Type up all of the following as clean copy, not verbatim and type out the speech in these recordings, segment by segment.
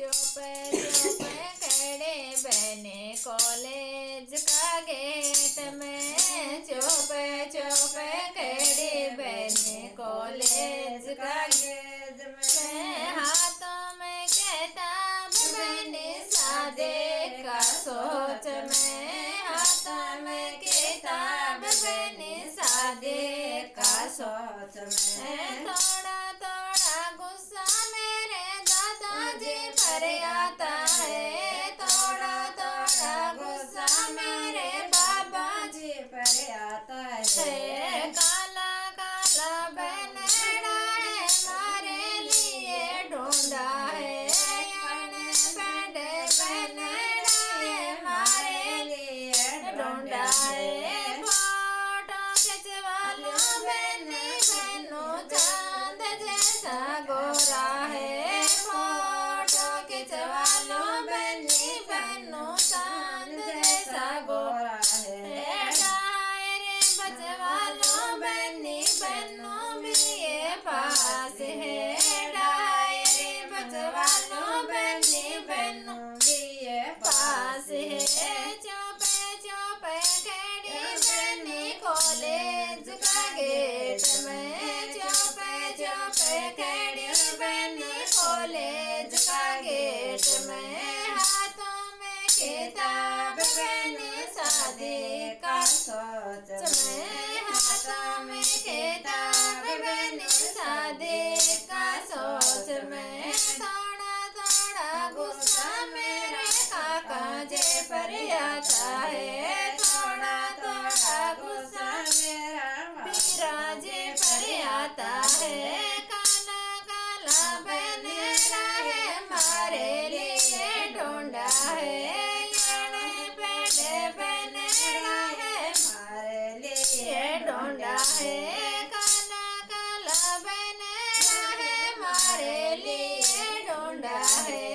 चुप चुप खड़े बने कॉलेज का गेट में। चुप चुप खड़े बने कॉलेज का गेट में। हाथों में किताब बने सादे का सोच में। हाथों में किताब बने सादे का सोच में। थोड़ा थोड़ा गुस्सा मेरे दादाजी पर आता है। थोड़ा थोड़ा गुस्सा मेरे बाबा जी पर आता है। काला काला बनड़ा है हमारे लिए ढूंढा है। बड़े बनड़ा है हमारे लिए ढूंढा है। फोटो खिंचवा लो बहनी बहनों चांद जैसा गोरा है। फोटो खिंचवा लो बहनी बहनों चांद जैसा गोरा है। डायरे बजवा लो बहनी बहनों भी ये पास है। डायरे बजवा लो बहनी बहनों भी ये पास है। चुप चुप खड़ी बहनी कॉलेज का गेट में। चुप चुप खड़ी बहनी कॉलेज का गेट में। हाथों में किताब बहनी शादी का सोच में। हाथों में किताब बहनी शादी का सोच में। थोड़ा थोड़ा गुस्सा मेरे काका जे पर आता है। थोड़ा थोड़ा गुस्सा मेरा पीरा जे पर आता है। काला काला बनड़ा है हमारे लिए ढूंढा है। बड़े बनड़ा है हमारे लिए ढूंढा है। काला काला बनड़ा है हमारे लिए ढूंढा है।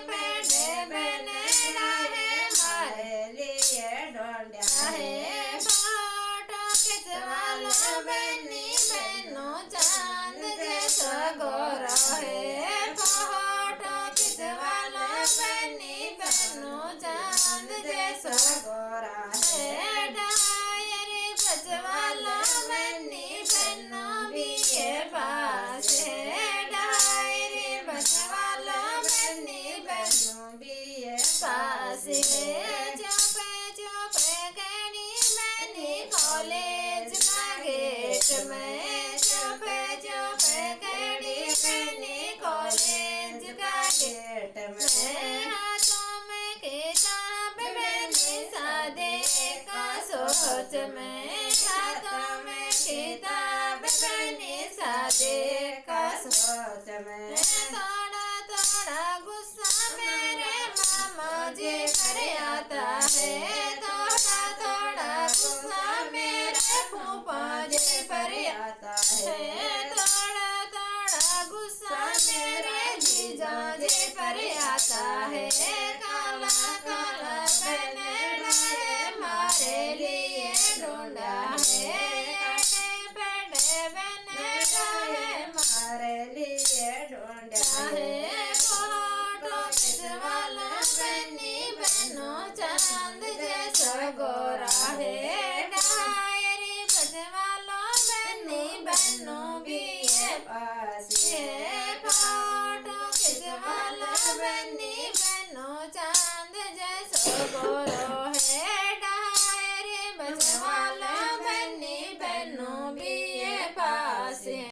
बड़े बनड़ा है हमारे लिए ढूंढा है। फोटो खिंचवा लो बहनी बहनों चांद जैसा गोरा है। फोटो खिंचवा लो बहनी बहनों चांद जैसा गोरा है। डायरी बजवा लो बहनी बहनों भी ये पास है। डायरी बजवा लो बहनी बहनों भी ये पास है। चुप चुप खड़ी बहनी कॉलेज का गेट में। चुप चुप खड़ी बहनी कॉलेज का गेट में। हाथों में किताब बहनी सादे का सोच में। हाथों में किताब बहनी सादे का सोच में। थोड़ा थोड़ा गुस्सा मेरे मामा जी पर आता है। थोड़ा थोड़ा गुस्सा मेरे फूफा जी पर आता है। थोड़ा थोड़ा गुस्सा मेरे जीजा जी पर आता है। काला काला बनड़ा है हमारे लिए ढूंढा है। बड़े बनड़ा है हमारे लिए ढूंढा है। फोटो खिंचवा लो बहनी बहनों चांद जैसा गोरा है। डायरी बजवा लो बहनी बहनों भी ये पास है। फोटो खिंचवा लो बहनी बहनों चांद जैसा गोरा है।